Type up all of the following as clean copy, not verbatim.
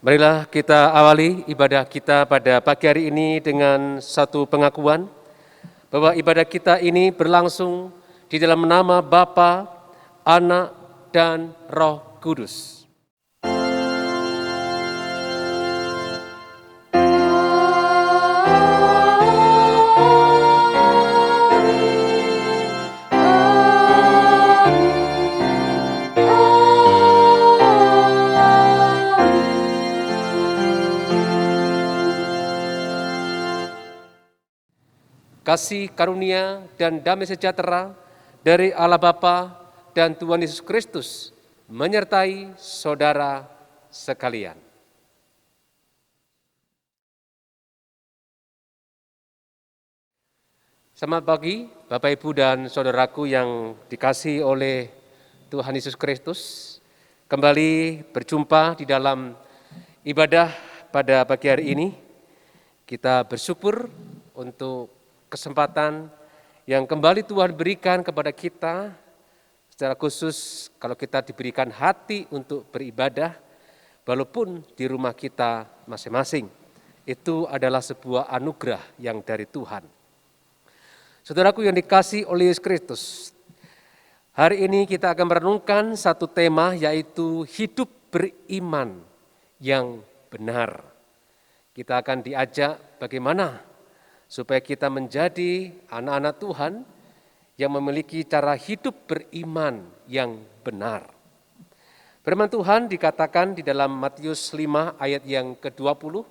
Marilah kita awali ibadah kita pada pagi hari ini dengan satu pengakuan bahwa ibadah kita ini berlangsung di dalam nama Bapa, Anak, dan Roh Kudus. Kasih karunia dan damai sejahtera dari Allah Bapa dan Tuhan Yesus Kristus menyertai saudara sekalian. Selamat pagi Bapak Ibu dan saudaraku yang dikasihi oleh Tuhan Yesus Kristus. Kembali berjumpa di dalam ibadah pada pagi hari ini. Kita bersyukur untuk kesempatan yang kembali Tuhan berikan kepada kita, secara khusus kalau kita diberikan hati untuk beribadah, walaupun di rumah kita masing-masing. Itu adalah sebuah anugerah yang dari Tuhan. Saudaraku yang dikasihi oleh Yesus Kristus, hari ini kita akan merenungkan satu tema, yaitu hidup beriman yang benar. Kita akan diajak bagaimana supaya kita menjadi anak-anak Tuhan yang memiliki cara hidup beriman yang benar. Firman Tuhan dikatakan di dalam Matius 5 ayat yang ke-20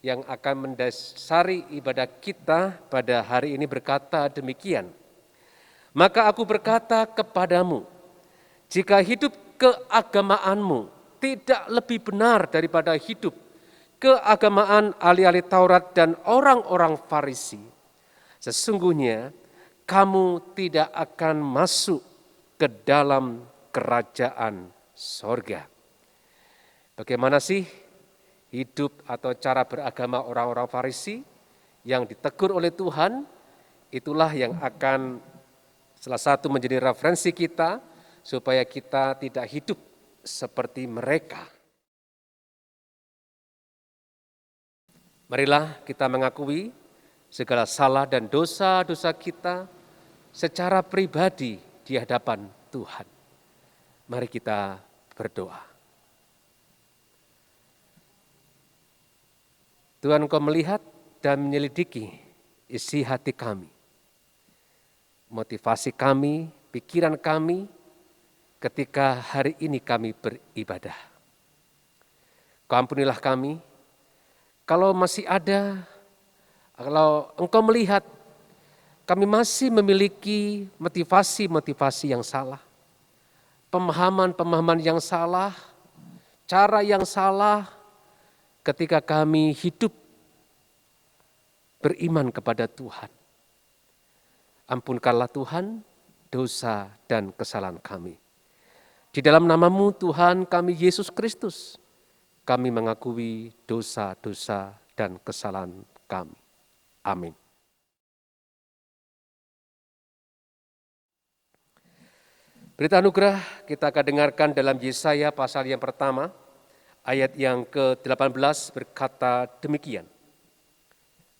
yang akan mendasari ibadah kita pada hari ini berkata demikian. Maka aku berkata kepadamu, jika hidup keagamaanmu tidak lebih benar daripada hidup keagamaan ahli-ahli Taurat dan orang-orang Farisi, sesungguhnya kamu tidak akan masuk ke dalam kerajaan sorga. Bagaimana sih hidup atau cara beragama orang-orang Farisi yang ditegur oleh Tuhan? Itulah yang akan salah satu menjadi referensi kita supaya kita tidak hidup seperti mereka. Marilah kita mengakui segala salah dan dosa-dosa kita secara pribadi di hadapan Tuhan. Mari kita berdoa. Tuhan, Engkau melihat dan menyelidiki isi hati kami, motivasi kami, pikiran kami ketika hari ini kami beribadah. Kau ampunilah kami, kalau masih ada, kalau Engkau melihat kami masih memiliki motivasi-motivasi yang salah, pemahaman-pemahaman yang salah, cara yang salah ketika kami hidup beriman kepada Tuhan. Ampunkanlah Tuhan dosa dan kesalahan kami. Di dalam nama-Mu Tuhan kami Yesus Kristus, kami mengakui dosa-dosa dan kesalahan kami. Amin. Berita anugerah kita akan dengarkan dalam Yesaya pasal yang pertama, ayat yang ke-18 berkata demikian.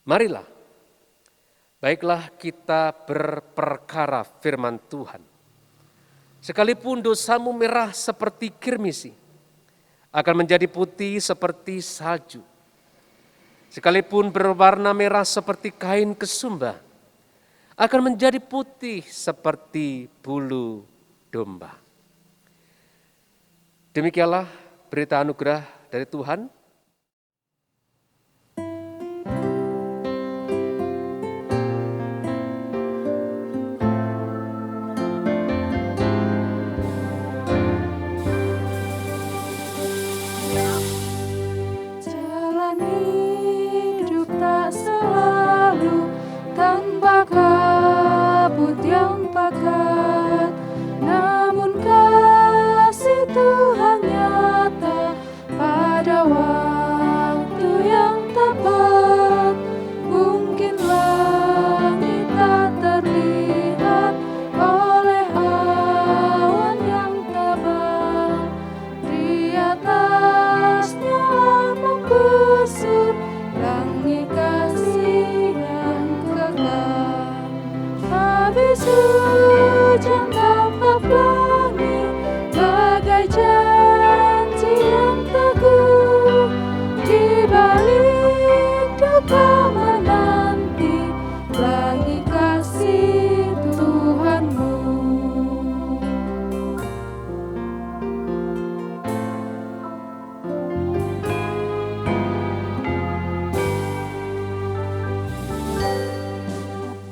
Marilah, baiklah kita berperkara firman Tuhan. Sekalipun dosamu merah seperti kirmisi, akan menjadi putih seperti salju. Sekalipun berwarna merah seperti kain kesumba, akan menjadi putih seperti bulu domba. Demikianlah berita anugerah dari Tuhan. Kabut yang pekat, namun kasih Tuhan nyata pada waktu bisu hujan tapak langit, bagai janji yang teguh. Di balik duka menanti pelangi kasih Tuhanmu.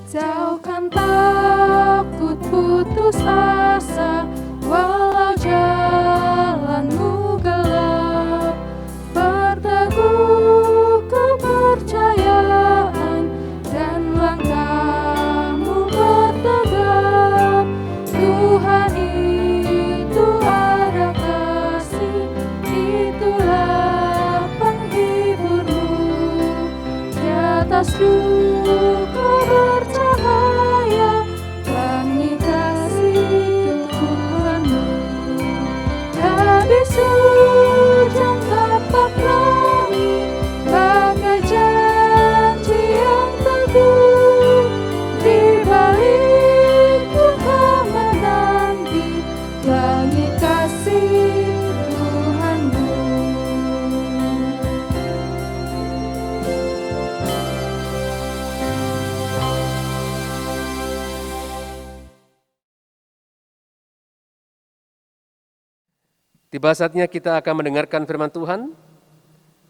Jauhkan takut putus asa, walau jalanmu gelap. Berteguh kepercayaan dan langkahmu bertegap. Tuhan itu ada kasih, itulah penghiburmu. Di atas duka bercahaya, pelangi kasih Tuhanmu. Habis hujan tapak langit, bagai janji yang teguh. Di balik duka menanti pelangi kasih Tuhanmu. Tiba saatnya kita akan mendengarkan firman Tuhan,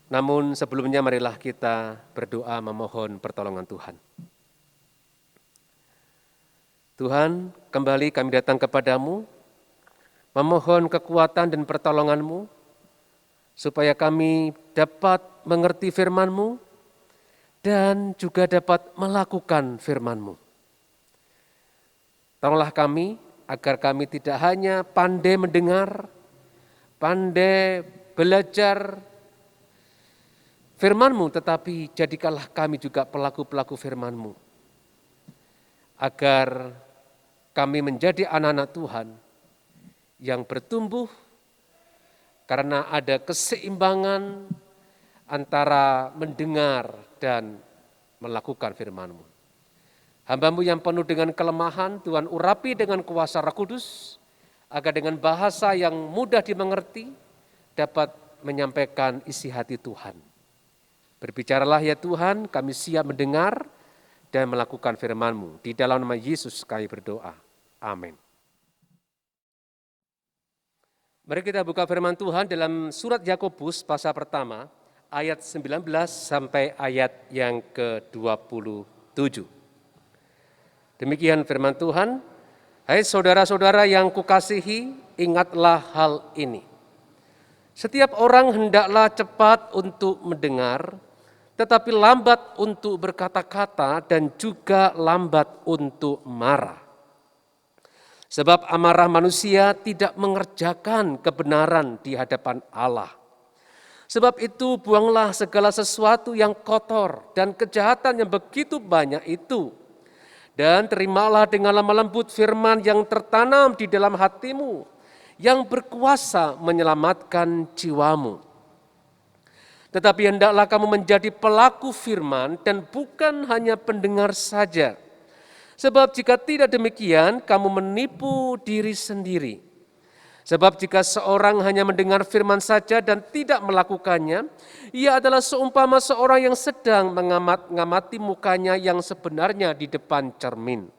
namun sebelumnya marilah kita berdoa memohon pertolongan Tuhan. Tuhan, kembali kami datang kepadamu, memohon kekuatan dan pertolongan-Mu, supaya kami dapat mengerti firman-Mu, dan juga dapat melakukan firman-Mu. Tolonglah kami, agar kami tidak hanya pandai mendengar, pandai belajar firman-Mu, tetapi jadikanlah kami juga pelaku-pelaku firman-Mu. Agar kami menjadi anak-anak Tuhan yang bertumbuh karena ada keseimbangan antara mendengar dan melakukan firman-Mu. Hamba-Mu yang penuh dengan kelemahan, Tuhan urapi dengan kuasa Roh Kudus, agar dengan bahasa yang mudah dimengerti dapat menyampaikan isi hati Tuhan. Berbicaralah ya Tuhan, kami siap mendengar dan melakukan firman-Mu. Di dalam nama Yesus kami berdoa. Amin. Mari kita buka firman Tuhan dalam surat Yakobus pasal pertama, ayat 19 sampai ayat yang ke-27. Demikian firman Tuhan. Hai saudara-saudara yang kukasihi, ingatlah hal ini. Setiap orang hendaklah cepat untuk mendengar, tetapi lambat untuk berkata-kata dan juga lambat untuk marah. Sebab amarah manusia tidak mengerjakan kebenaran di hadapan Allah. Sebab itu buanglah segala sesuatu yang kotor dan kejahatan yang begitu banyak itu. Dan terimalah dengan lemah lembut firman yang tertanam di dalam hatimu, yang berkuasa menyelamatkan jiwamu. Tetapi hendaklah kamu menjadi pelaku firman dan bukan hanya pendengar saja. Sebab jika tidak demikian, kamu menipu diri sendiri. Sebab jika seorang hanya mendengar firman saja dan tidak melakukannya, ia adalah seumpama seorang yang sedang mengamati mukanya yang sebenarnya di depan cermin.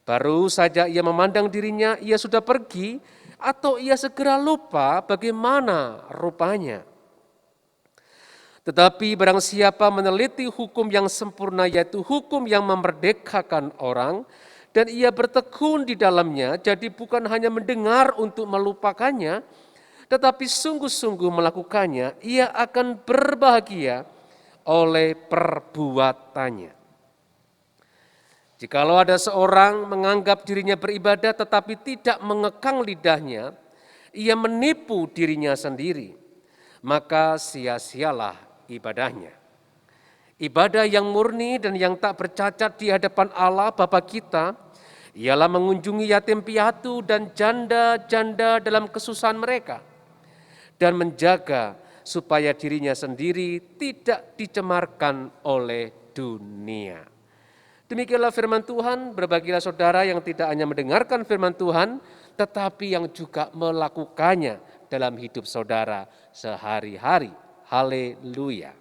Baru saja ia memandang dirinya, ia sudah pergi, atau ia segera lupa bagaimana rupanya. Tetapi barang siapa meneliti hukum yang sempurna, yaitu hukum yang memerdekakan orang, dan ia bertekun di dalamnya, jadi bukan hanya mendengar untuk melupakannya, tetapi sungguh-sungguh melakukannya, ia akan berbahagia oleh perbuatannya. Jikalau ada seorang menganggap dirinya beribadah tetapi tidak mengekang lidahnya, ia menipu dirinya sendiri, maka sia-sialah ibadahnya. Ibadah yang murni dan yang tak bercacat di hadapan Allah Bapa kita ialah mengunjungi yatim piatu dan janda-janda dalam kesusahan mereka dan menjaga supaya dirinya sendiri tidak dicemarkan oleh dunia. Demikianlah firman Tuhan, berbagilah saudara yang tidak hanya mendengarkan firman Tuhan, tetapi yang juga melakukannya dalam hidup saudara sehari-hari. Haleluya.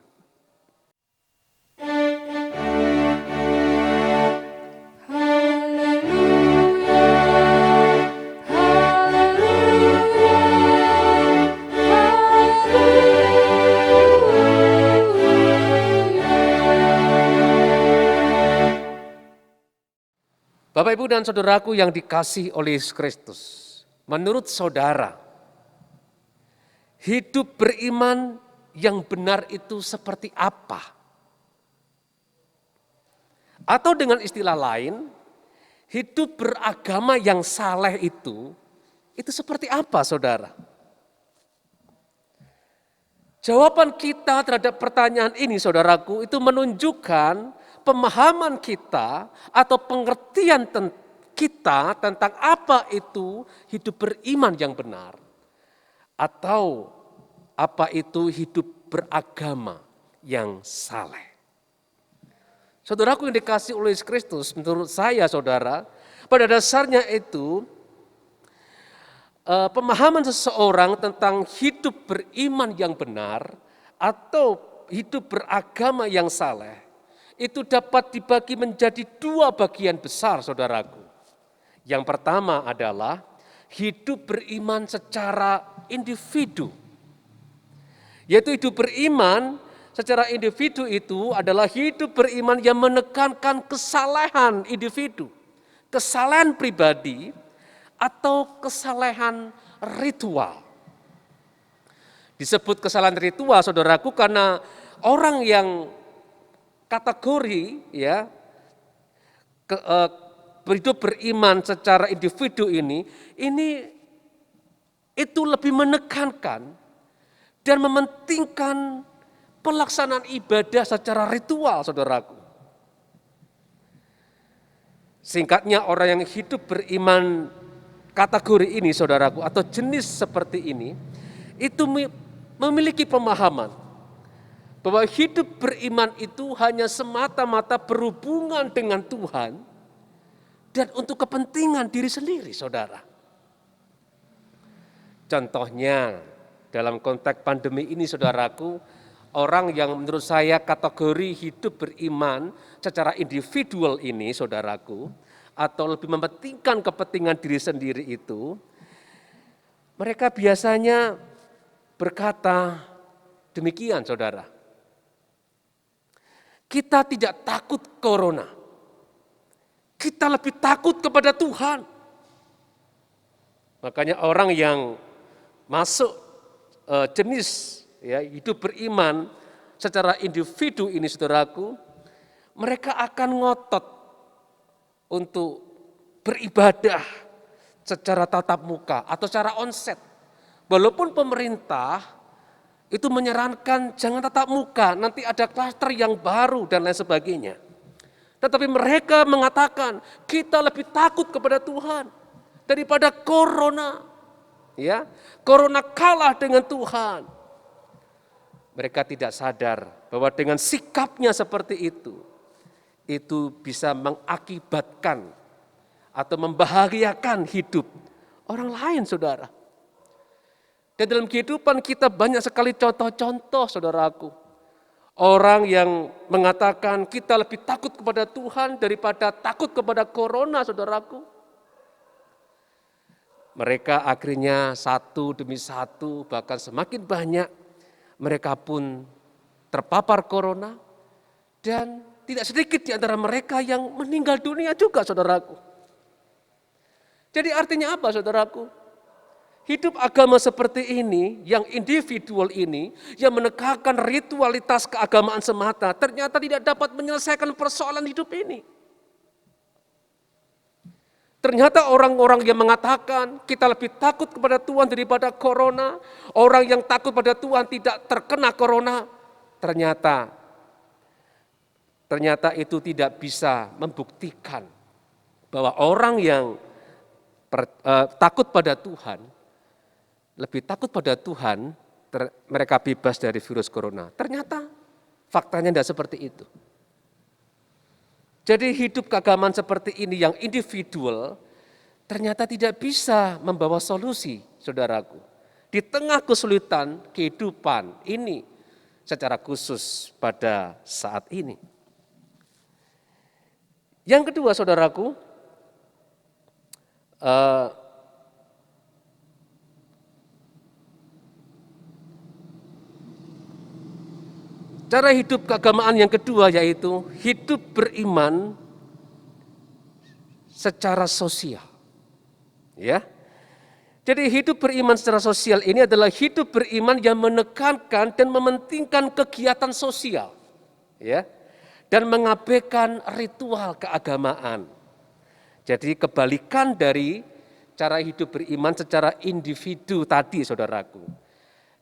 Bapak, Ibu, dan saudaraku yang dikasihi oleh Yesus Kristus, menurut saudara, hidup beriman yang benar itu seperti apa? Atau dengan istilah lain, hidup beragama yang saleh itu seperti apa, saudara? Jawaban kita terhadap pertanyaan ini, saudaraku, itu menunjukkan pemahaman kita atau pengertian kita tentang apa itu hidup beriman yang benar. Atau apa itu hidup beragama yang saleh. Saudaraku yang dikasihi oleh Yesus Kristus, menurut saya saudara, pada dasarnya itu pemahaman seseorang tentang hidup beriman yang benar atau hidup beragama yang saleh itu dapat dibagi menjadi dua bagian besar, saudaraku. Yang pertama adalah hidup beriman secara individu. Yaitu hidup beriman secara individu itu adalah hidup beriman yang menekankan kesalehan individu, kesalehan pribadi, atau kesalehan ritual. Disebut kesalahan ritual, saudaraku, karena orang yang kategori hidup beriman secara individu ini itu lebih menekankan dan mementingkan pelaksanaan ibadah secara ritual, saudaraku. Singkatnya, orang yang hidup beriman kategori ini, saudaraku, atau jenis seperti ini, itu memiliki pemahaman bahwa hidup beriman itu hanya semata-mata berhubungan dengan Tuhan dan untuk kepentingan diri sendiri, saudara. Contohnya, dalam konteks pandemi ini, saudaraku, orang yang menurut saya kategori hidup beriman secara individual ini, saudaraku, atau lebih mementingkan kepentingan diri sendiri itu, mereka biasanya berkata demikian, saudara. Kita tidak takut corona. Kita lebih takut kepada Tuhan. Makanya orang yang masuk jenis hidup beriman secara individu ini, saudaraku, mereka akan ngotot untuk beribadah secara tatap muka atau secara onset. Walaupun pemerintah itu menyarankan jangan tatap muka, nanti ada klaster yang baru dan lain sebagainya. Tetapi mereka mengatakan kita lebih takut kepada Tuhan daripada corona. Ya, corona kalah dengan Tuhan. Mereka tidak sadar bahwa dengan sikapnya seperti itu bisa mengakibatkan atau membahagiakan hidup orang lain, saudara. Dan dalam kehidupan kita banyak sekali contoh-contoh, saudaraku. Orang yang mengatakan kita lebih takut kepada Tuhan daripada takut kepada corona, saudaraku. Mereka akhirnya satu demi satu, bahkan semakin banyak, mereka pun terpapar corona. Dan tidak sedikit di antara mereka yang meninggal dunia juga, saudaraku. Jadi artinya apa, saudaraku? Hidup agama seperti ini, yang individual ini, yang menekankan ritualitas keagamaan semata, ternyata tidak dapat menyelesaikan persoalan hidup ini. Ternyata orang-orang yang mengatakan kita lebih takut kepada Tuhan daripada corona, orang yang takut pada Tuhan tidak terkena corona, ternyata itu tidak bisa membuktikan bahwa orang yang takut pada Tuhan, lebih takut pada Tuhan, mereka bebas dari virus corona. Ternyata faktanya tidak seperti itu. Jadi hidup keagamaan seperti ini yang individual ternyata tidak bisa membawa solusi, saudaraku. Di tengah kesulitan kehidupan ini secara khusus pada saat ini. Yang kedua, saudaraku, cara hidup keagamaan yang kedua yaitu hidup beriman secara sosial. Ya. Jadi hidup beriman secara sosial ini adalah hidup beriman yang menekankan dan mementingkan kegiatan sosial. Ya. Dan mengabaikan ritual keagamaan. Jadi kebalikan dari cara hidup beriman secara individu tadi, saudaraku.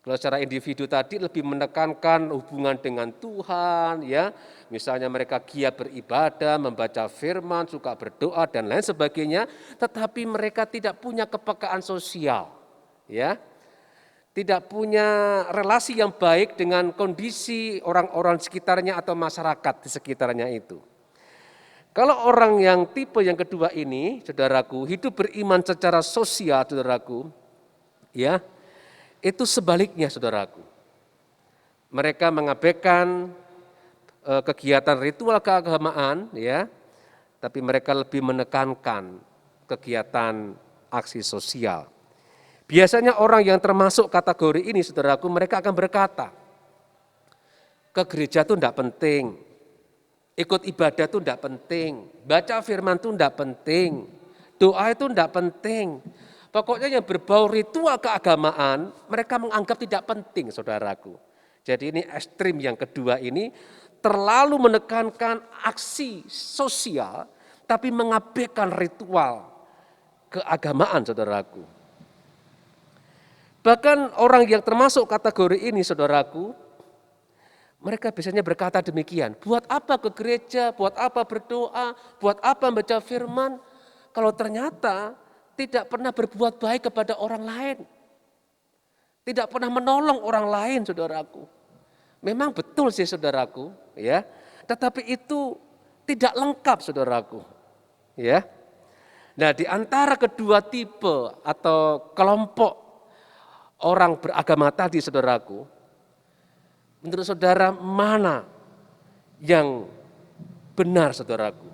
Kalau secara individu tadi lebih menekankan hubungan dengan Tuhan, ya, misalnya mereka giat beribadah, membaca firman, suka berdoa dan lain sebagainya, tetapi mereka tidak punya kepekaan sosial, ya, tidak punya relasi yang baik dengan kondisi orang-orang sekitarnya atau masyarakat di sekitarnya itu. Kalau orang yang tipe yang kedua ini, saudaraku, hidup beriman secara sosial, saudaraku, ya. Itu sebaliknya, saudaraku. Mereka mengabaikan kegiatan ritual keagamaan, ya, tapi mereka lebih menekankan kegiatan aksi sosial. Biasanya orang yang termasuk kategori ini, saudaraku, mereka akan berkata, ke gereja itu tidak penting, ikut ibadah itu tidak penting, baca firman itu tidak penting, doa itu tidak penting. Pokoknya yang berbau ritual keagamaan, mereka menganggap tidak penting, saudaraku. Jadi ini ekstrim yang kedua ini, terlalu menekankan aksi sosial, tapi mengabaikan ritual keagamaan, saudaraku. Bahkan orang yang termasuk kategori ini, saudaraku, mereka biasanya berkata demikian, buat apa ke gereja, buat apa berdoa, buat apa membaca firman, kalau ternyata tidak pernah berbuat baik kepada orang lain. Tidak pernah menolong orang lain, saudaraku. Memang betul sih, saudaraku, ya. Tetapi itu tidak lengkap, saudaraku. Ya. Nah, di antara kedua tipe atau kelompok orang beragama tadi, saudaraku, menurut saudara mana yang benar, saudaraku?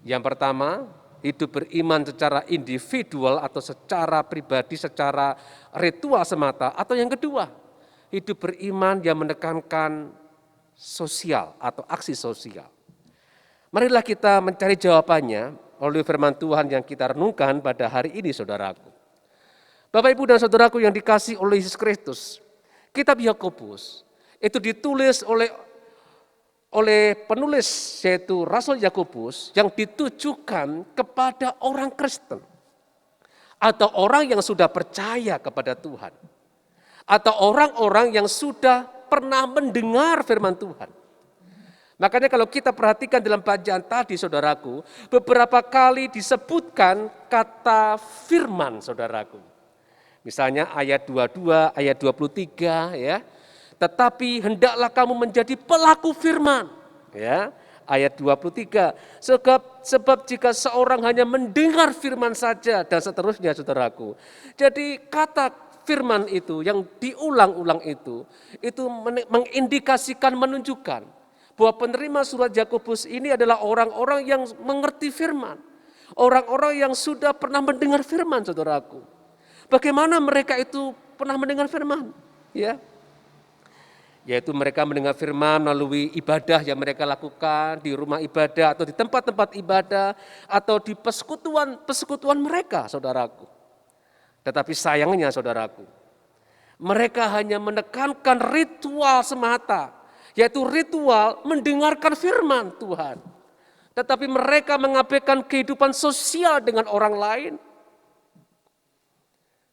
Yang pertama, hidup beriman secara individual atau secara pribadi, secara ritual semata. Atau yang kedua, hidup beriman yang menekankan sosial atau aksi sosial. Marilah kita mencari jawabannya oleh firman Tuhan yang kita renungkan pada hari ini, saudaraku. Bapak, Ibu, dan saudaraku yang dikasihi oleh Yesus Kristus, kitab Yakobus itu ditulis oleh penulis yaitu Rasul Yakobus yang ditujukan kepada orang Kristen atau orang yang sudah percaya kepada Tuhan atau orang-orang yang sudah pernah mendengar firman Tuhan. Makanya kalau kita perhatikan dalam bacaan tadi, saudaraku, beberapa kali disebutkan kata firman, saudaraku. Misalnya ayat 22, ayat 23, ya. Tetapi hendaklah kamu menjadi pelaku firman. Ya, ayat 23. Sebab jika seorang hanya mendengar firman saja dan seterusnya, saudaraku. Jadi kata firman itu yang diulang-ulang itu mengindikasikan, menunjukkan bahwa penerima surat Yakobus ini adalah orang-orang yang mengerti firman. Orang-orang yang sudah pernah mendengar firman, saudaraku. Bagaimana mereka itu pernah mendengar firman? Ya. Yaitu mereka mendengar firman melalui ibadah yang mereka lakukan di rumah ibadah atau di tempat-tempat ibadah atau di persekutuan mereka, saudaraku. Tetapi sayangnya, saudaraku, mereka hanya menekankan ritual semata, yaitu ritual mendengarkan firman Tuhan. Tetapi mereka mengabaikan kehidupan sosial dengan orang lain.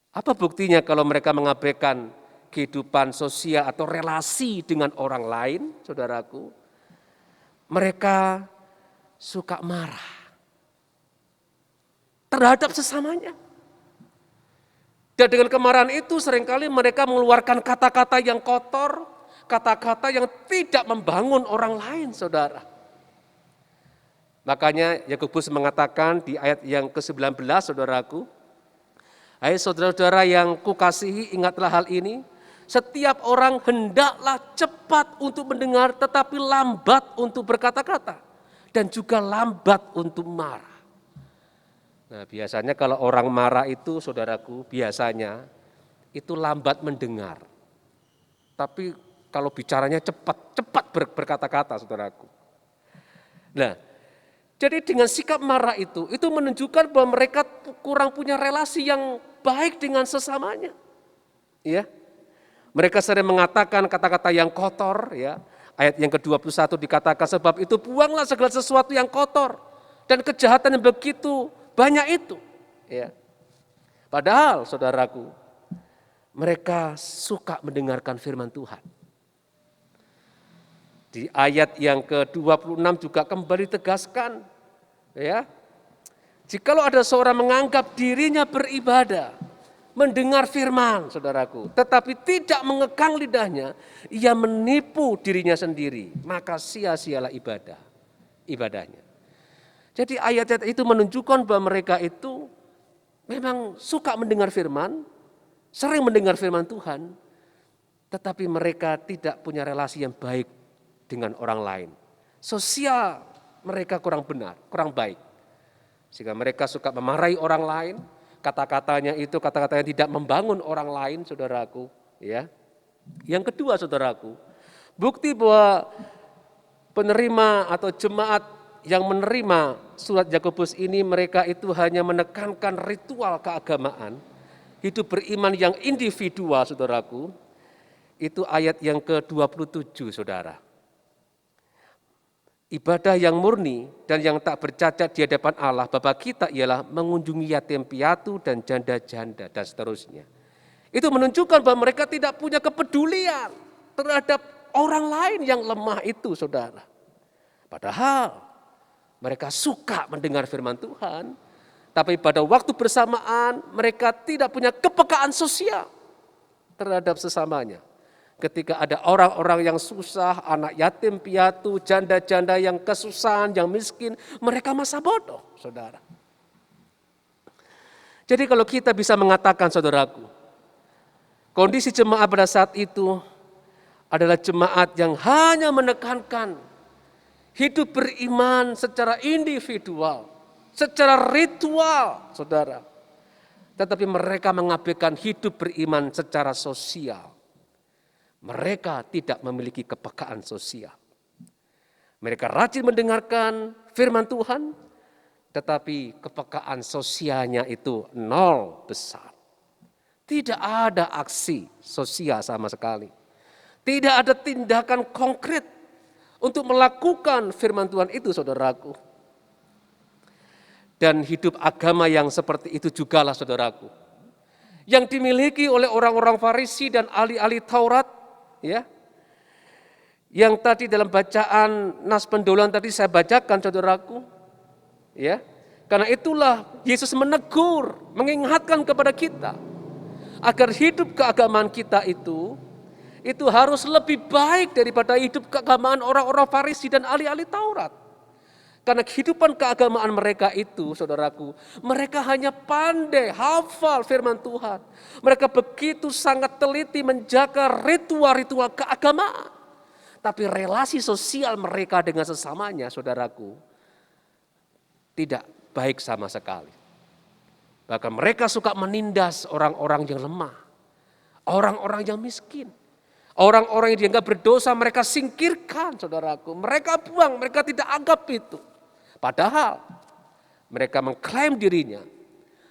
Apa buktinya kalau mereka mengabaikan kehidupan sosial atau relasi dengan orang lain, saudaraku? Mereka suka marah terhadap sesamanya. Dan dengan kemarahan itu seringkali mereka mengeluarkan kata-kata yang kotor, kata-kata yang tidak membangun orang lain, saudara. Makanya Yakobus mengatakan di ayat yang ke-19, saudaraku, hai saudara-saudara yang kukasihi, ingatlah hal ini, setiap orang hendaklah cepat untuk mendengar tetapi lambat untuk berkata-kata dan juga lambat untuk marah. Nah, biasanya kalau orang marah itu, saudaraku, biasanya itu lambat mendengar. Tapi kalau bicaranya cepat berkata-kata, saudaraku. Nah, jadi dengan sikap marah itu menunjukkan bahwa mereka kurang punya relasi yang baik dengan sesamanya. Ya. Mereka sering mengatakan kata-kata yang kotor, ya. Ayat yang ke-21 dikatakan, sebab itu buanglah segala sesuatu yang kotor dan kejahatan yang begitu banyak itu. Ya. Padahal, saudaraku, mereka suka mendengarkan firman Tuhan. Di ayat yang ke-26 juga kembali tegaskan, ya. Jikalau ada seorang menganggap dirinya beribadah, mendengar firman, saudaraku, tetapi tidak mengekang lidahnya, ia menipu dirinya sendiri, maka sia-sialah ibadahnya. Jadi ayat-ayat itu menunjukkan bahwa mereka itu memang suka mendengar firman, sering mendengar firman Tuhan, tetapi mereka tidak punya relasi yang baik dengan orang lain. Sosial mereka kurang benar, kurang baik. Sehingga mereka suka memarahi orang lain, kata-katanya itu kata-kata yang tidak membangun orang lain, saudaraku. Ya. Yang kedua, saudaraku, bukti bahwa penerima atau jemaat yang menerima surat Yakobus ini, mereka itu hanya menekankan ritual keagamaan, hidup beriman yang individual, saudaraku. Itu ayat yang ke-27, saudara. Ibadah yang murni dan yang tak bercacat di hadapan Allah Bapa kita ialah mengunjungi yatim piatu dan janda-janda dan seterusnya. Itu menunjukkan bahwa mereka tidak punya kepedulian terhadap orang lain yang lemah itu, saudara. Padahal mereka suka mendengar firman Tuhan, tapi pada waktu bersamaan mereka tidak punya kepekaan sosial terhadap sesamanya. Ketika ada orang-orang yang susah, anak yatim piatu, janda-janda yang kesusahan, yang miskin, mereka masa bodoh, saudara. Jadi kalau kita bisa mengatakan, saudaraku, kondisi jemaat pada saat itu adalah jemaat yang hanya menekankan hidup beriman secara individual, secara ritual, saudara. Tetapi mereka mengabaikan hidup beriman secara sosial. Mereka tidak memiliki kepekaan sosial. Mereka rajin mendengarkan firman Tuhan, tetapi kepekaan sosialnya itu nol besar. Tidak ada aksi sosial sama sekali. Tidak ada tindakan konkret untuk melakukan firman Tuhan itu, saudaraku. Dan hidup agama yang seperti itu jugalah, saudaraku, yang dimiliki oleh orang-orang Farisi dan ahli-ahli Taurat, ya, yang tadi dalam bacaan nas pendahuluan tadi saya bacakan, saudaraku, ya. Karena itulah Yesus menegur, mengingatkan kepada kita agar hidup keagamaan kita itu harus lebih baik daripada hidup keagamaan orang-orang Farisi dan ahli-ahli Taurat. Karena kehidupan keagamaan mereka itu, saudaraku, mereka hanya pandai hafal firman Tuhan. Mereka begitu sangat teliti menjaga ritual-ritual keagamaan. Tapi relasi sosial mereka dengan sesamanya, saudaraku, tidak baik sama sekali. Bahkan mereka suka menindas orang-orang yang lemah, orang-orang yang miskin. Orang-orang yang dianggap berdosa mereka singkirkan, saudaraku. Mereka buang, mereka tidak anggap itu. Padahal mereka mengklaim dirinya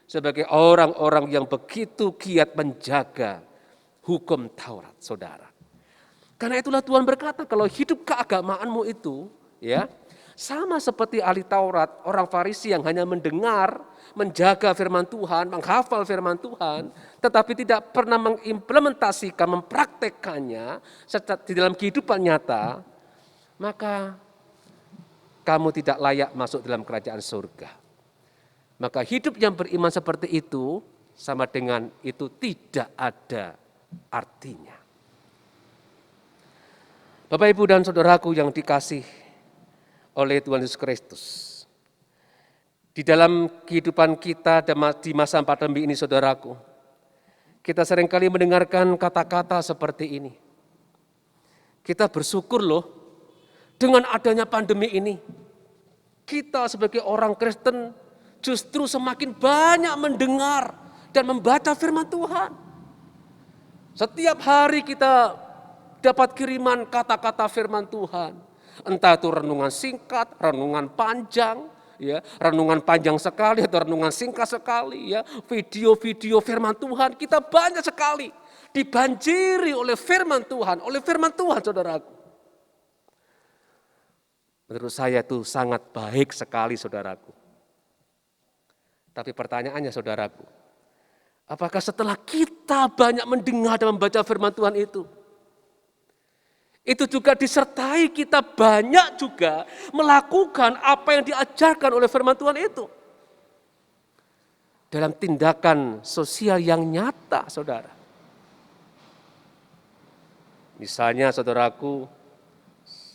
sebagai orang-orang yang begitu giat menjaga hukum Taurat, saudara. Karena itulah Tuhan berkata, kalau hidup keagamaanmu itu, ya, sama seperti ahli Taurat, orang Farisi yang hanya mendengar, menjaga firman Tuhan, menghafal firman Tuhan, tetapi tidak pernah mengimplementasikan, mempraktekkannya di dalam kehidupan nyata, maka kamu tidak layak masuk dalam kerajaan surga. Maka hidup yang beriman seperti itu sama dengan itu tidak ada artinya. Bapak, Ibu, dan saudaraku yang dikasih oleh Tuhan Yesus Kristus. Di dalam kehidupan kita di masa pandemi ini, saudaraku, kita seringkali mendengarkan kata-kata seperti ini. Kita bersyukur loh, dengan adanya pandemi ini, kita sebagai orang Kristen justru semakin banyak mendengar dan membaca firman Tuhan. Setiap hari kita dapat kiriman kata-kata firman Tuhan. Entah itu renungan singkat, renungan panjang, ya, renungan panjang sekali atau renungan singkat sekali, ya, video-video firman Tuhan, kita banyak sekali dibanjiri oleh firman Tuhan, saudaraku. Menurut saya itu sangat baik sekali, saudaraku. Tapi pertanyaannya, saudaraku, apakah setelah kita banyak mendengar dan membaca firman Tuhan itu juga disertai kita banyak juga melakukan apa yang diajarkan oleh firman Tuhan itu. Dalam tindakan sosial yang nyata, saudara. Misalnya, saudaraku,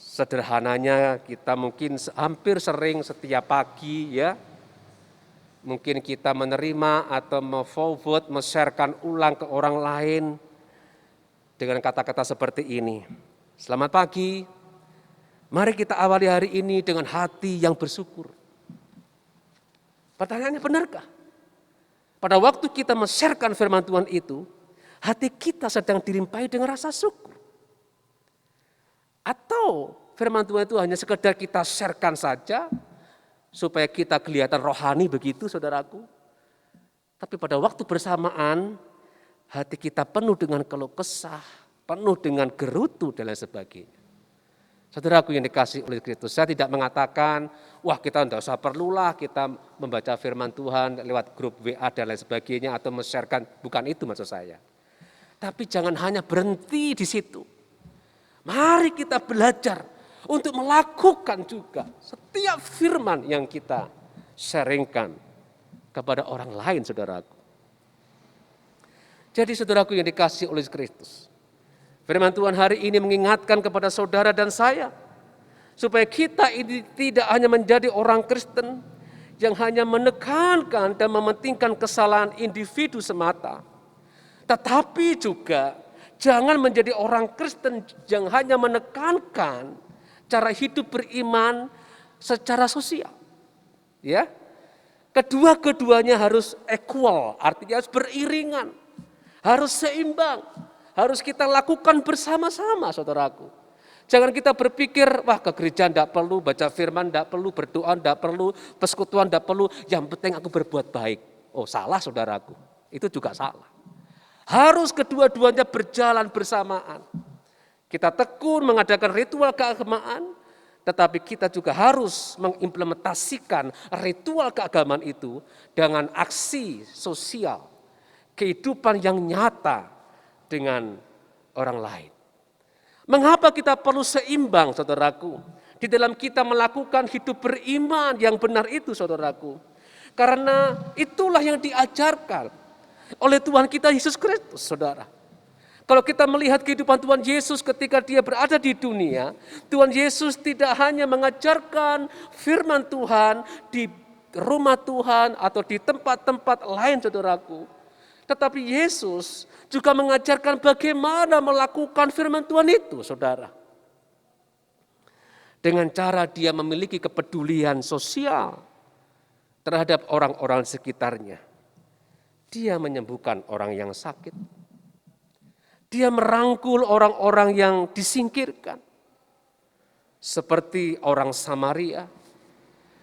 sederhananya kita mungkin hampir sering setiap pagi, ya, mungkin kita menerima atau me-forward, me-sharekan ulang ke orang lain dengan kata-kata seperti ini. Selamat pagi, mari kita awali hari ini dengan hati yang bersyukur. Pertanyaannya, benarkah? Pada waktu kita men-sharekan firman Tuhan itu, hati kita sedang dilimpahi dengan rasa syukur? Atau firman Tuhan itu hanya sekedar kita sharekan saja, supaya kita kelihatan rohani begitu, saudaraku. Tapi pada waktu bersamaan, hati kita penuh dengan keluh kesah, penuh dengan gerutu dan lain sebagainya. Saudaraku yang dikasihi oleh Kristus, saya tidak mengatakan, wah kita tidak usah perlulah kita membaca firman Tuhan lewat grup WA dan lain sebagainya atau men-sharekan, bukan itu maksud saya. Tapi jangan hanya berhenti di situ. Mari kita belajar untuk melakukan juga setiap firman yang kita sharingkan kepada orang lain, saudaraku. Jadi saudaraku yang dikasihi oleh Kristus, firman Tuhan hari ini mengingatkan kepada saudara dan saya, supaya kita ini tidak hanya menjadi orang Kristen yang hanya menekankan dan mementingkan kesalahan individu semata, tetapi juga jangan menjadi orang Kristen yang hanya menekankan cara hidup beriman secara sosial. Ya, kedua-keduanya harus equal, artinya harus beriringan, harus seimbang. Harus kita lakukan bersama-sama, saudaraku. Jangan kita berpikir, wah ke gereja tidak perlu, baca firman tidak perlu, berdoa tidak perlu, persekutuan tidak perlu, yang penting aku berbuat baik. Oh salah, saudaraku, itu juga salah. Harus kedua-duanya berjalan bersamaan. Kita tekun mengadakan ritual keagamaan, tetapi kita juga harus mengimplementasikan ritual keagamaan itu dengan aksi sosial, kehidupan yang nyata dengan orang lain. Mengapa kita perlu seimbang, saudaraku? Di dalam kita melakukan hidup beriman yang benar itu, saudaraku. Karena itulah yang diajarkan oleh Tuhan kita Yesus Kristus, saudara. Kalau kita melihat kehidupan Tuhan Yesus ketika dia berada di dunia, Tuhan Yesus tidak hanya mengajarkan firman Tuhan di rumah Tuhan atau di tempat-tempat lain, saudaraku. Tetapi Yesus juga mengajarkan bagaimana melakukan firman Tuhan itu, saudara. Dengan cara dia memiliki kepedulian sosial terhadap orang-orang sekitarnya. Dia menyembuhkan orang yang sakit. Dia merangkul orang-orang yang disingkirkan. Seperti orang Samaria,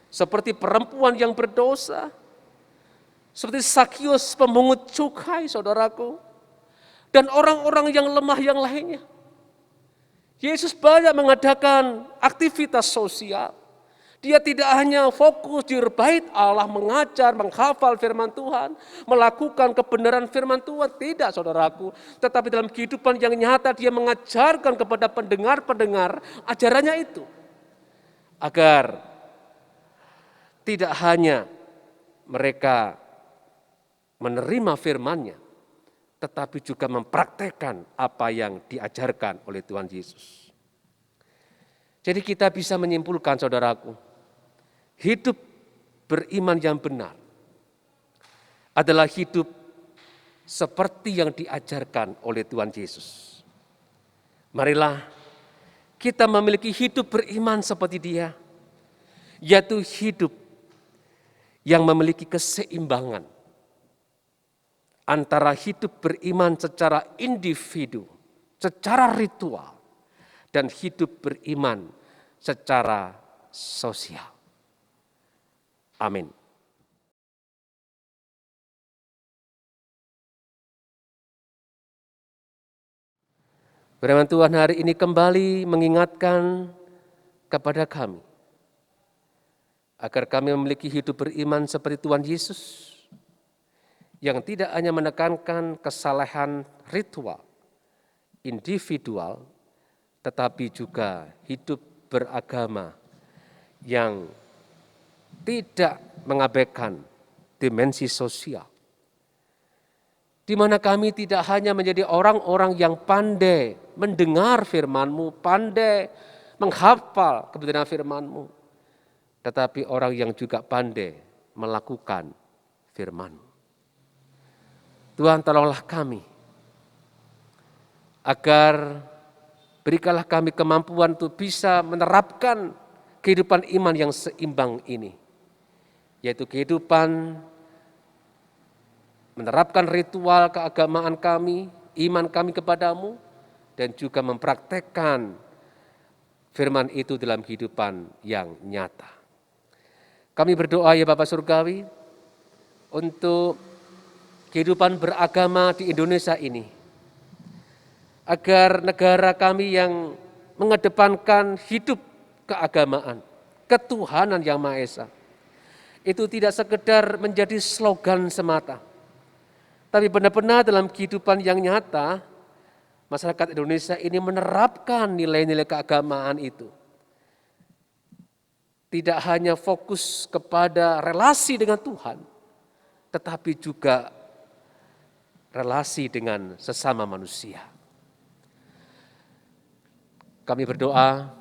seperti perempuan yang berdosa, seperti Sakius pemungut cukai, saudaraku, dan orang-orang yang lemah yang lainnya. Yesus banyak mengadakan aktivitas sosial. Dia tidak hanya fokus di bait Allah mengajar, menghafal firman Tuhan, melakukan kebenaran firman Tuhan, tidak, saudaraku. Tetapi dalam kehidupan yang nyata dia mengajarkan kepada pendengar-pendengar ajarannya itu. Agar tidak hanya mereka menerima firman-Nya, tetapi juga mempraktekkan apa yang diajarkan oleh Tuhan Yesus. Jadi kita bisa menyimpulkan, saudaraku, hidup beriman yang benar adalah hidup seperti yang diajarkan oleh Tuhan Yesus. Marilah kita memiliki hidup beriman seperti Dia, yaitu hidup yang memiliki keseimbangan antara hidup beriman secara individu, secara ritual, dan hidup beriman secara sosial. Amin. Firman Tuhan hari ini kembali mengingatkan kepada kami agar kami memiliki hidup beriman seperti Tuhan Yesus yang tidak hanya menekankan kesalehan ritual, individual, tetapi juga hidup beragama yang tidak mengabaikan dimensi sosial. Di mana kami tidak hanya menjadi orang-orang yang pandai mendengar firman-Mu, pandai menghafal kebenaran firman-Mu, tetapi orang yang juga pandai melakukan firman-Mu. Tuhan, tolonglah kami, agar berikanlah kami kemampuan untuk bisa menerapkan kehidupan iman yang seimbang ini, yaitu kehidupan menerapkan ritual keagamaan kami, iman kami kepadamu, dan juga mempraktekkan firman itu dalam kehidupan yang nyata. Kami berdoa ya Bapa Surgawi, untuk kehidupan beragama di Indonesia ini, agar negara kami yang mengedepankan hidup keagamaan, ketuhanan yang Maha Esa, itu tidak sekedar menjadi slogan semata, tapi benar-benar dalam kehidupan yang nyata, masyarakat Indonesia ini menerapkan nilai-nilai keagamaan itu. Tidak hanya fokus kepada relasi dengan Tuhan, tetapi juga relasi dengan sesama manusia. Kami berdoa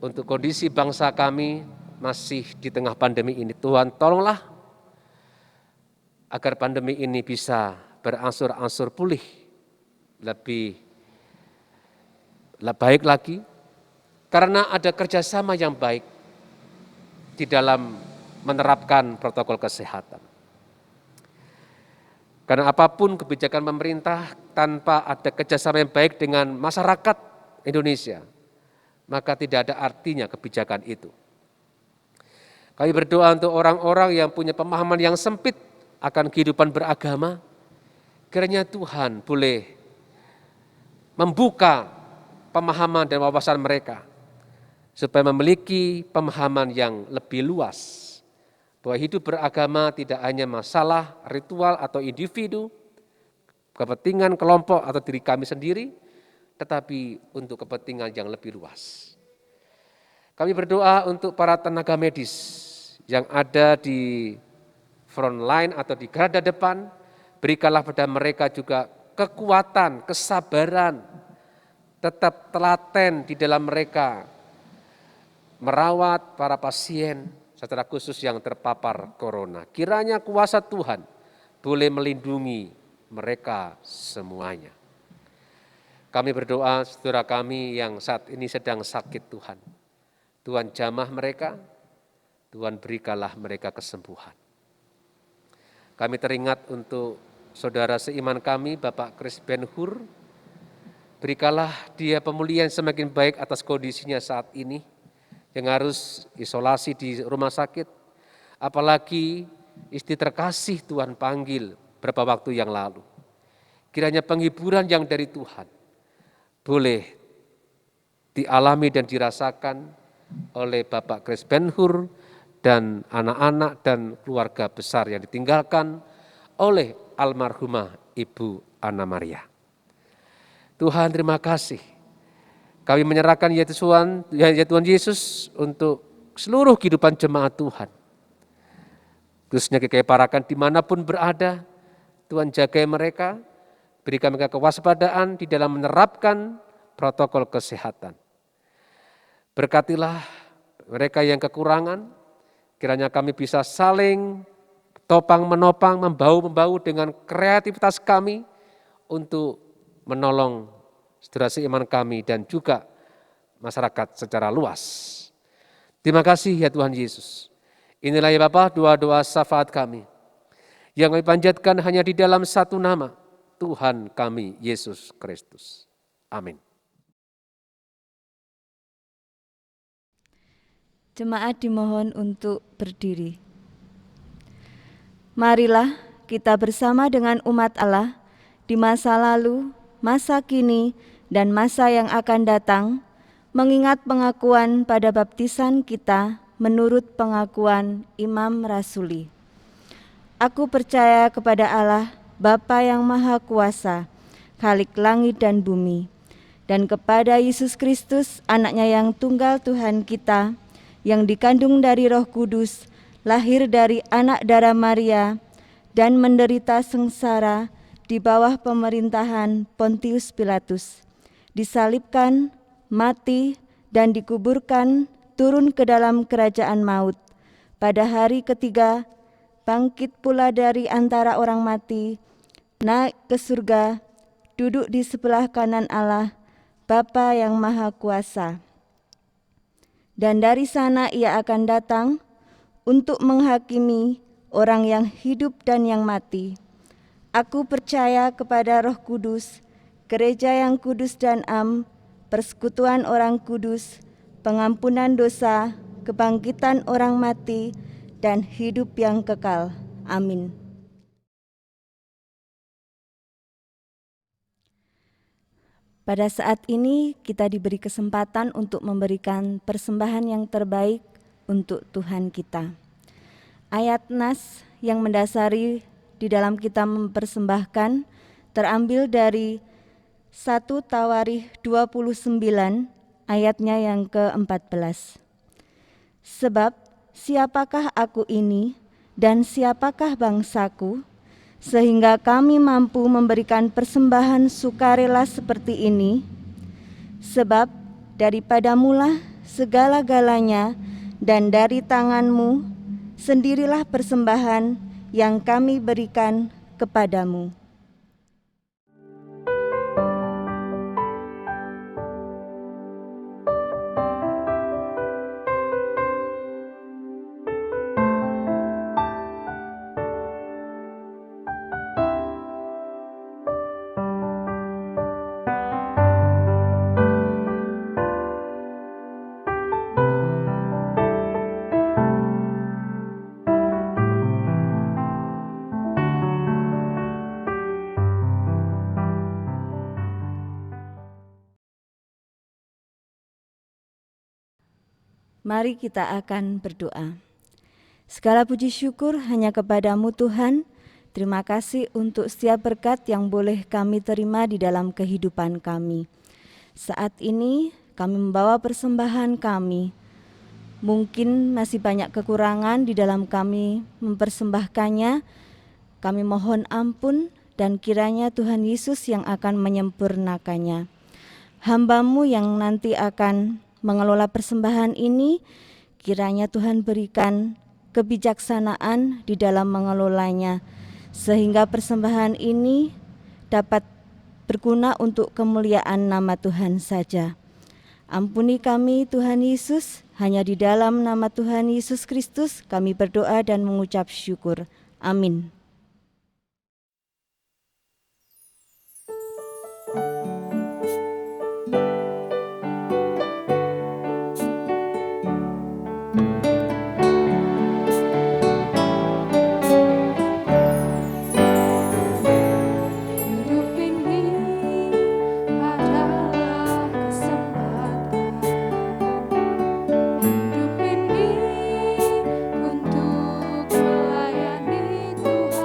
untuk kondisi bangsa kami masih di tengah pandemi ini. Tuhan, tolonglah agar pandemi ini bisa berangsur-angsur pulih lebih baik lagi, karena ada kerjasama yang baik di dalam menerapkan protokol kesehatan. Karena apapun kebijakan pemerintah tanpa ada kerjasama yang baik dengan masyarakat Indonesia, maka tidak ada artinya kebijakan itu. Kami berdoa untuk orang-orang yang punya pemahaman yang sempit akan kehidupan beragama, kiranya Tuhan boleh membuka pemahaman dan wawasan mereka, supaya memiliki pemahaman yang lebih luas, bahwa hidup beragama tidak hanya masalah ritual atau individu, kepentingan kelompok atau diri kami sendiri, tetapi untuk kepentingan yang lebih luas. Kami berdoa untuk para tenaga medis yang ada di front line atau di garda depan, berikanlah pada mereka juga kekuatan, kesabaran, tetap telaten di dalam mereka merawat para pasien, secara khusus yang terpapar corona. Kiranya kuasa Tuhan boleh melindungi mereka semuanya. Kami berdoa saudara kami yang saat ini sedang sakit Tuhan. Tuhan jamah mereka, Tuhan berikanlah mereka kesembuhan. Kami teringat untuk saudara seiman kami, Bapak Chris Ben Hur. Berikanlah dia pemulihan semakin baik atas kondisinya saat ini, yang harus isolasi di rumah sakit. Apalagi istri terkasih Tuhan panggil beberapa waktu yang lalu. Kiranya penghiburan yang dari Tuhan boleh dialami dan dirasakan oleh Bapak Chris Ben Hur dan anak-anak dan keluarga besar yang ditinggalkan oleh almarhumah Ibu Anna Maria. Tuhan, terima kasih. Kami menyerahkan ya Tuhan Yesus untuk seluruh kehidupan jemaat Tuhan. Khususnya GKI Parakan dimanapun berada, Tuhan jagai mereka, berikan mereka kewaspadaan di dalam menerapkan protokol kesehatan. Berkatilah mereka yang kekurangan, Kiranya kami bisa saling topang-menopang, membau-membau dengan kreativitas kami untuk menolong saudara seiman kami dan juga masyarakat secara luas. Terima kasih ya Tuhan Yesus. Inilah ya Bapa doa-doa syafaat kami yang kami panjatkan hanya di dalam satu nama, Tuhan kami Yesus Kristus. Amin. Jemaat dimohon untuk berdiri. Marilah kita bersama dengan umat Allah di masa lalu, masa kini, dan masa yang akan datang, mengingat pengakuan pada baptisan kita menurut pengakuan Imam Rasuli. Aku percaya kepada Allah, Bapa yang Maha Kuasa, Khalik langit dan bumi, dan kepada Yesus Kristus, anaknya yang tunggal Tuhan kita, yang dikandung dari Roh Kudus, lahir dari anak darah Maria, dan menderita sengsara di bawah pemerintahan Pontius Pilatus, disalibkan, mati, dan dikuburkan, turun ke dalam kerajaan maut. Pada hari ketiga, bangkit pula dari antara orang mati, naik ke surga, duduk di sebelah kanan Allah, Bapa yang Maha Kuasa. Dan dari sana ia akan datang untuk menghakimi orang yang hidup dan yang mati. Aku percaya kepada Roh Kudus, gereja yang kudus dan am, persekutuan orang kudus, pengampunan dosa, kebangkitan orang mati, dan hidup yang kekal. Amin. Pada saat ini kita diberi kesempatan untuk memberikan persembahan yang terbaik untuk Tuhan kita. Ayat nas yang mendasari di dalam kita mempersembahkan terambil dari 1 Tawarikh 29 ayatnya yang ke-14. Sebab siapakah aku ini dan siapakah bangsaku, sehingga kami mampu memberikan persembahan sukarela seperti ini? Sebab daripadamulah segala-galanya, dan dari tanganmu sendirilah persembahan yang kami berikan kepadamu. Mari kita akan berdoa. Segala puji syukur hanya kepadamu Tuhan. Terima kasih untuk setiap berkat yang boleh kami terima di dalam kehidupan kami. Saat ini kami membawa persembahan kami. Mungkin masih banyak kekurangan di dalam kami mempersembahkannya. Kami mohon ampun dan kiranya Tuhan Yesus yang akan menyempurnakannya. Hamba-Mu yang nanti akan mengelola persembahan ini, kiranya Tuhan berikan kebijaksanaan di dalam mengelolanya, sehingga persembahan ini dapat berguna untuk kemuliaan nama Tuhan saja. Ampuni kami Tuhan Yesus, hanya di dalam nama Tuhan Yesus Kristus kami berdoa dan mengucap syukur. Amin. Hidup ini untuk melayani Tuhan.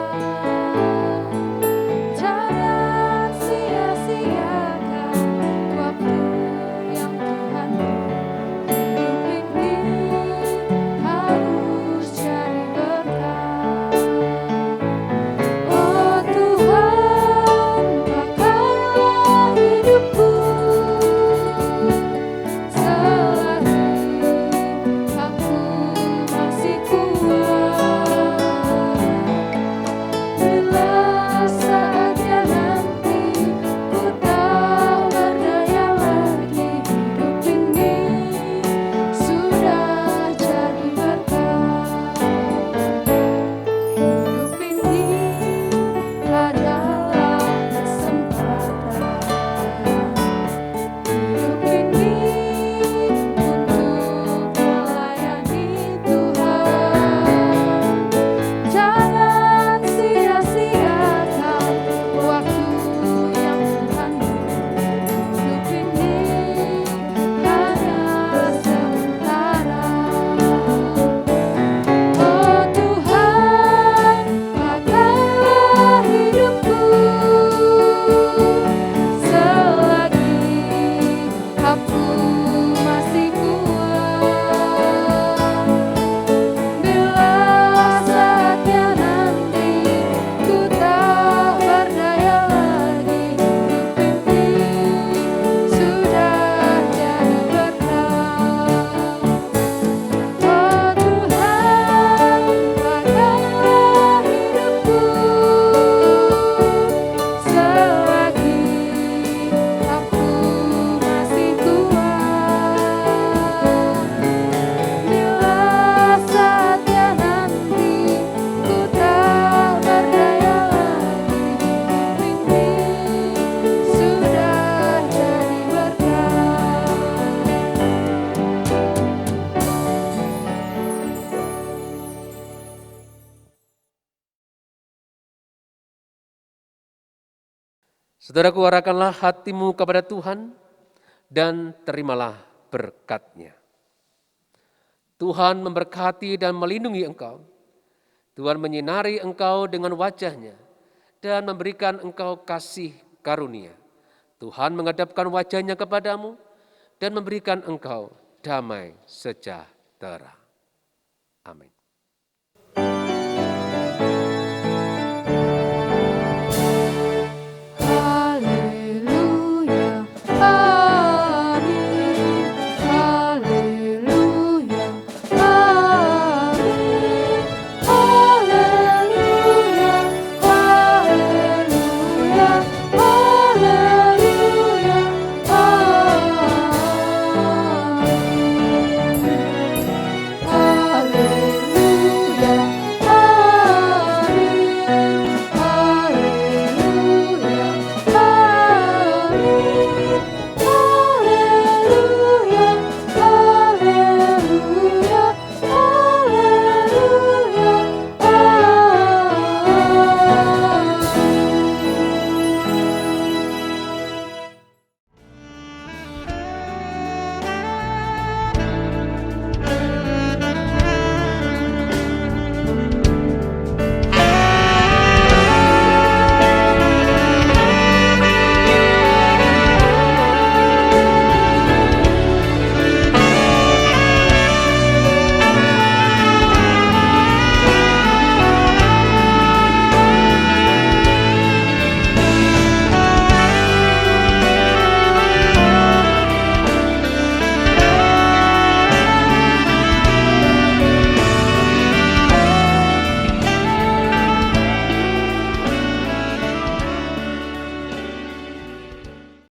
Saudaraku, arahkanlah hatimu kepada Tuhan dan terimalah berkat-Nya. Tuhan memberkati dan melindungi engkau. Tuhan menyinari engkau dengan wajah-Nya dan memberikan engkau kasih karunia. Tuhan menghadapkan wajah-Nya kepadamu dan memberikan engkau damai sejahtera. Amin.